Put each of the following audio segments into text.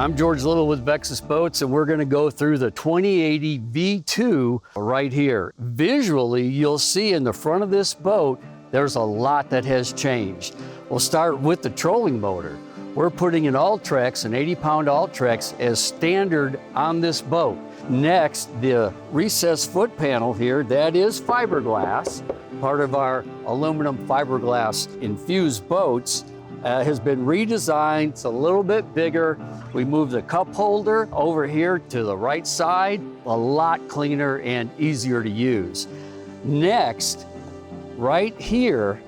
I'm George Liddle with Vexus Boats, and we're going to go through the 2080 V2 right here. Visually, you'll see in the front of this boat, there's a lot that has changed. We'll start with the trolling motor. We're putting an Ultrex, an 80-pound Ultrex, as standard on this boat. Next, the recessed foot panel here, that is fiberglass, part of our aluminum fiberglass infused boats. Has been redesigned. It's a little bit bigger. We moved the cup holder over here to the right side, a lot cleaner and easier to use. Next, right here,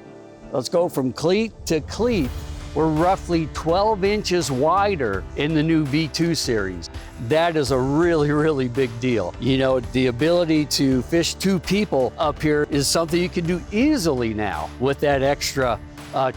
let's go from cleat to cleat. We're roughly 12 inches wider in the new V2 series. That is a really, really big deal. You know, the ability to fish 2 people up here is something you can do easily now with that extra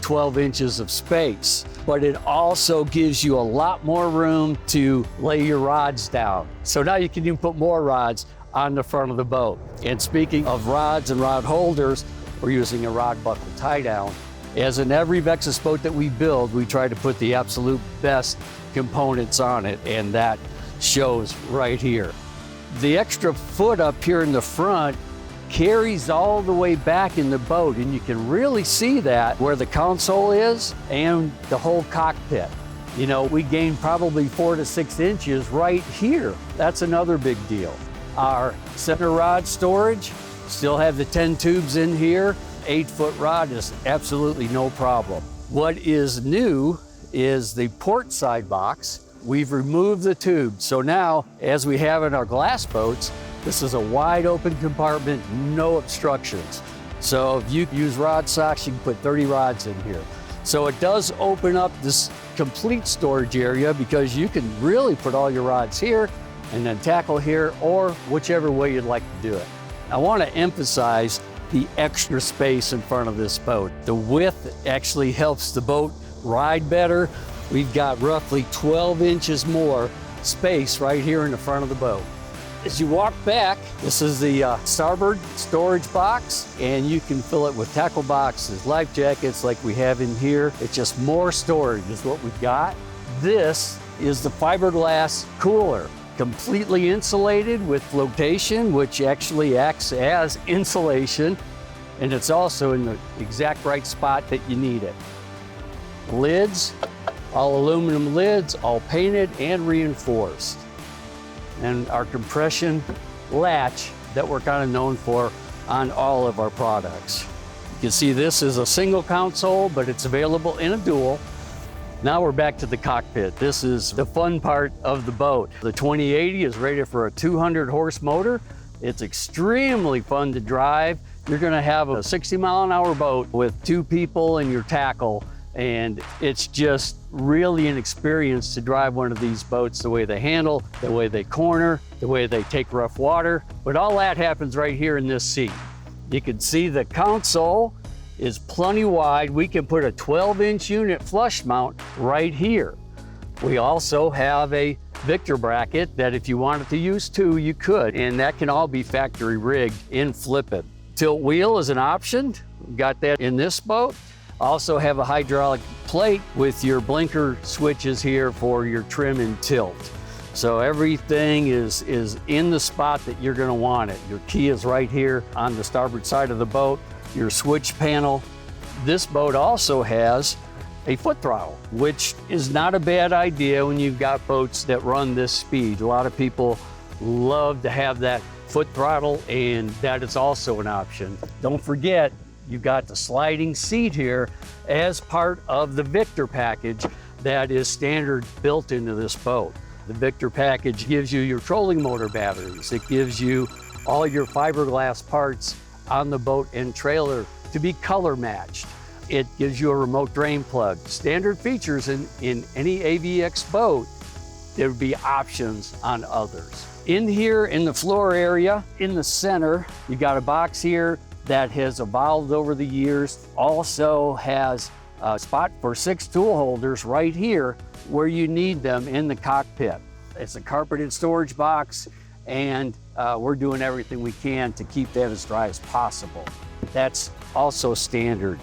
12 inches of space, but it also gives you a lot more room to lay your rods down. So now you can even put more rods on the front of the boat. And speaking of rods and rod holders, we're using a rod buckle tie down. As in every Vexus boat that we build, we try to put the absolute best components on it, and that shows right here. The extra foot up here in the front carries all the way back in the boat, and you can really see that where the console is and the whole cockpit. You know, we gained probably 4 to 6 inches right here. That's another big deal. Our center rod storage, still have the 10 tubes in here. 8-foot rod is absolutely no problem. What is new is the port side box. We've removed the tube. So now, as we have in our glass boats, this is a wide open compartment, no obstructions. So if you use rod socks, you can put 30 rods in here. So it does open up this complete storage area because you can really put all your rods here and then tackle here, or whichever way you'd like to do it. I want to emphasize the extra space in front of this boat. The width actually helps the boat ride better. We've got roughly 12 inches more space right here in the front of the boat. As you walk back, this is the starboard storage box, and you can fill it with tackle boxes, life jackets like we have in here. It's just more storage is what we've got. This is the fiberglass cooler, completely insulated with flotation, which actually acts as insulation, and it's also in the exact right spot that you need it. Lids, all aluminum lids, all painted and reinforced. And our compression latch that we're kind of known for on all of our products. You can see this is a single console, but it's available in a dual. Now we're back to the cockpit. This is the fun part of the boat. The 2080 is rated for a 200 horse motor. It's extremely fun to drive. You're gonna have a 60-mile-an-hour boat with 2 people and your tackle, and it's just really an experience to drive one of these boats, the way they handle, the way they corner, the way they take rough water. But all that happens right here in this seat. You can see the console is plenty wide. We can put a 12-inch unit flush mount right here. We also have a Victor bracket that if you wanted to use 2, you could, and that can all be factory rigged in Flip-It. Tilt wheel is an option. We've got that in this boat. Also have a hydraulic plate with your blinker switches here for your trim and tilt. So everything is in the spot that you're gonna want it. Your key is right here on the starboard side of the boat, your switch panel. This boat also has a foot throttle, which is not a bad idea when you've got boats that run this speed. A lot of people love to have that foot throttle, and that is also an option. Don't forget, you've got the sliding seat here as part of the Victor package that is standard built into this boat. The Victor package gives you your trolling motor batteries. It gives you all your fiberglass parts on the boat and trailer to be color matched. It gives you a remote drain plug. Standard features in any AVX boat. There would be options on others. In here in the floor area, in the center, you got a box here that has evolved over the years. Also has a spot for 6 tool holders right here where you need them in the cockpit. It's a carpeted storage box, and we're doing everything we can to keep that as dry as possible. That's also standard.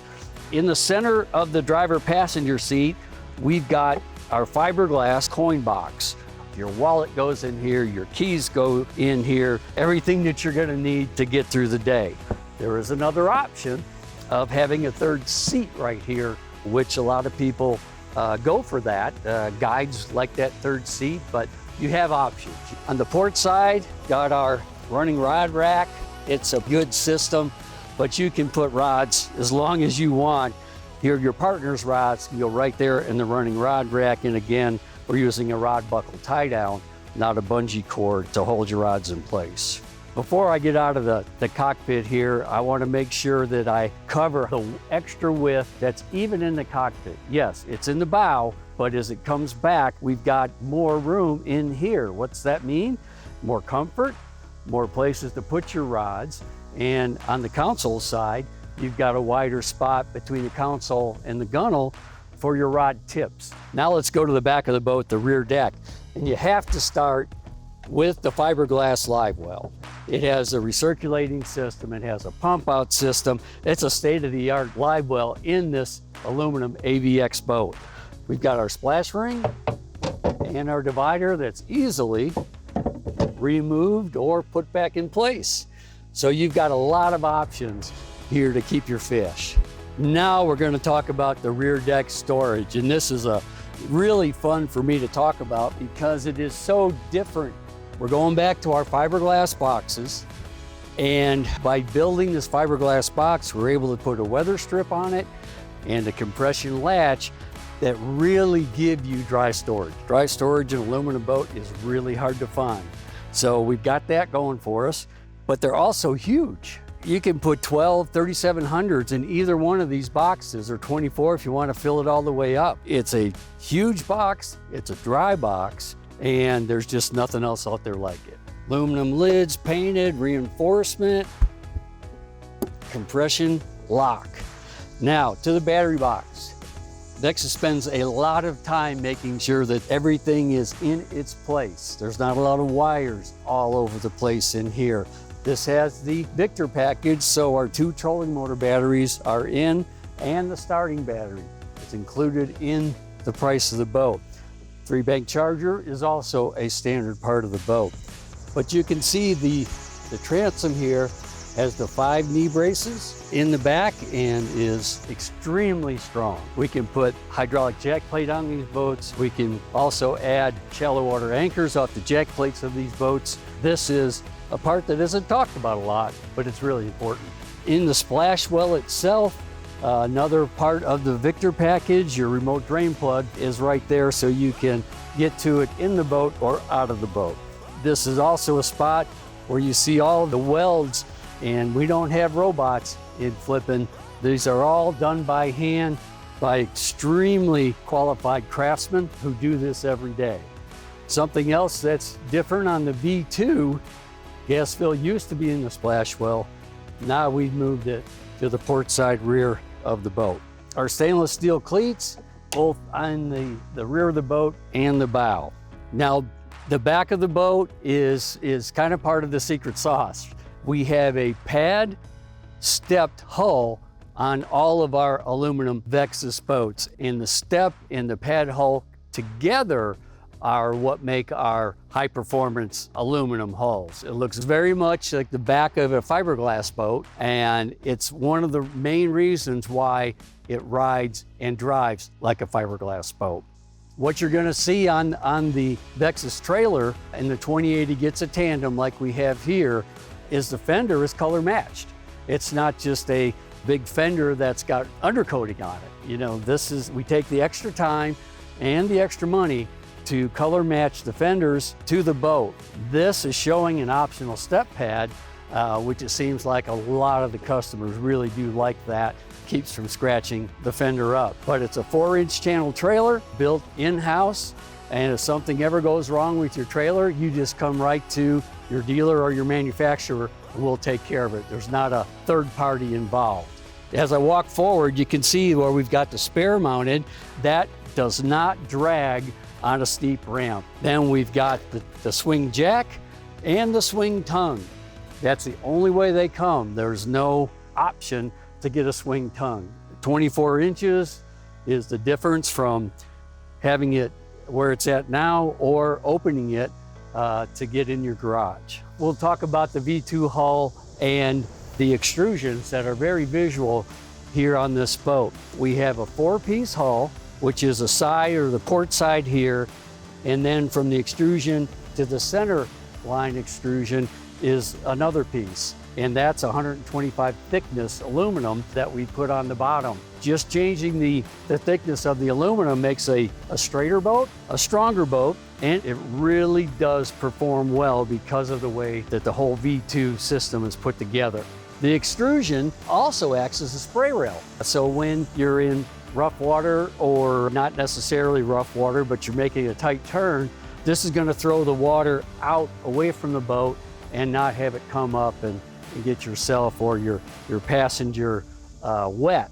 In the center of the driver passenger seat, we've got our fiberglass coin box. Your wallet goes in here, your keys go in here, everything that you're gonna need to get through the day. There is another option of having a third seat right here, which a lot of people go for that. Guides like that third seat, but you have options. On the port side, got our running rod rack. It's a good system, but you can put rods as long as you want. Here, your partner's rods can go right there in the running rod rack, and again, we're using a rod buckle tie down, not a bungee cord to hold your rods in place. Before I get out of the cockpit here, I want to make sure that I cover the extra width that's even in the cockpit. Yes, it's in the bow, but as it comes back, we've got more room in here. What's that mean? More comfort, more places to put your rods, and on the console side, you've got a wider spot between the console and the gunnel for your rod tips. Now let's go to the back of the boat, the rear deck. And you have to start with the fiberglass live well. It has a recirculating system, it has a pump out system. It's a state-of-the-art live well in this aluminum AVX boat. We've got our splash ring and our divider that's easily removed or put back in place. So you've got a lot of options here to keep your fish. Now we're going to talk about the rear deck storage, and this is really fun for me to talk about because it is so different. We're going back to our fiberglass boxes, and by building this fiberglass box, we're able to put a weather strip on it and a compression latch that really give you dry storage. Dry storage in an aluminum boat is really hard to find. So we've got that going for us, but they're also huge. You can put 12 3700s in either one of these boxes, or 24 if you want to fill it all the way up. It's a huge box, it's a dry box, and there's just nothing else out there like it. Aluminum lids, painted, reinforcement, compression lock. Now to the battery box. Vexus spends a lot of time making sure that everything is in its place. There's not a lot of wires all over the place in here. This has the Victor package, so our 2 trolling motor batteries are in, and the starting battery is included in the price of the boat. 3-bank charger is also a standard part of the boat. But you can see the transom here has the 5 knee braces in the back and is extremely strong. We can put hydraulic jack plate on these boats. We can also add shallow water anchors off the jack plates of these boats. This is a part that isn't talked about a lot, but it's really important. In the splash well itself, another part of the Victor package, your remote drain plug is right there, so you can get to it in the boat or out of the boat. This is also a spot where you see all the welds, and we don't have robots in flipping. These are all done by hand by extremely qualified craftsmen who do this every day. Something else that's different on the V2, gas fill used to be in the splash well. Now we've moved it to the port side rear of the boat. Our stainless steel cleats, both on the rear of the boat and the bow. Now, the back of the boat is kind of part of the secret sauce. We have a pad stepped hull on all of our aluminum Vexus boats, and the step and the pad hull together are what make our high performance aluminum hulls. It looks very much like the back of a fiberglass boat, and it's one of the main reasons why it rides and drives like a fiberglass boat. What you're gonna see on the Vexus trailer, and the 2080 gets a tandem like we have here, is the fender is color matched. It's not just a big fender that's got undercoating on it. You know, we take the extra time and the extra money to color match the fenders to the boat. This is showing an optional step pad, which it seems like a lot of the customers really do like that. Keeps from scratching the fender up. But it's a 4-inch channel trailer built in-house, and if something ever goes wrong with your trailer, you just come right to your dealer or your manufacturer and we'll take care of it. There's not a third party involved. As I walk forward, you can see where we've got the spare mounted. That does not drag on a steep ramp. Then we've got the swing jack and the swing tongue. That's the only way they come. There's no option to get a swing tongue. 24 inches is the difference from having it where it's at now or opening it to get in your garage. We'll talk about the V2 hull and the extrusions that are very visual here on this boat. We have a 4-piece hull, which is a side or the port side here, and then from the extrusion to the center line extrusion is another piece, and that's 125 thickness aluminum that we put on the bottom. Just changing the thickness of the aluminum makes a straighter boat, a stronger boat, and it really does perform well because of the way that the whole V2 system is put together. The extrusion also acts as a spray rail. So when you're in rough water, or not necessarily rough water, but you're making a tight turn, this is going to throw the water out away from the boat and not have it come up and get yourself or your passenger wet.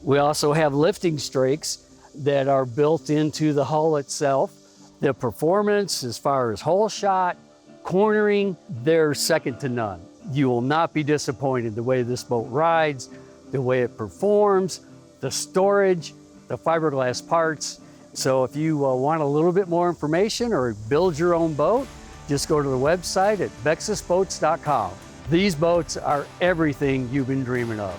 We also have lifting strakes that are built into the hull itself. The performance as far as hull shot, cornering, they're second to none. You will not be disappointed the way this boat rides, the way it performs, the storage, the fiberglass parts. So if you want a little bit more information or build your own boat, just go to the website at vexusboats.com. These boats are everything you've been dreaming of.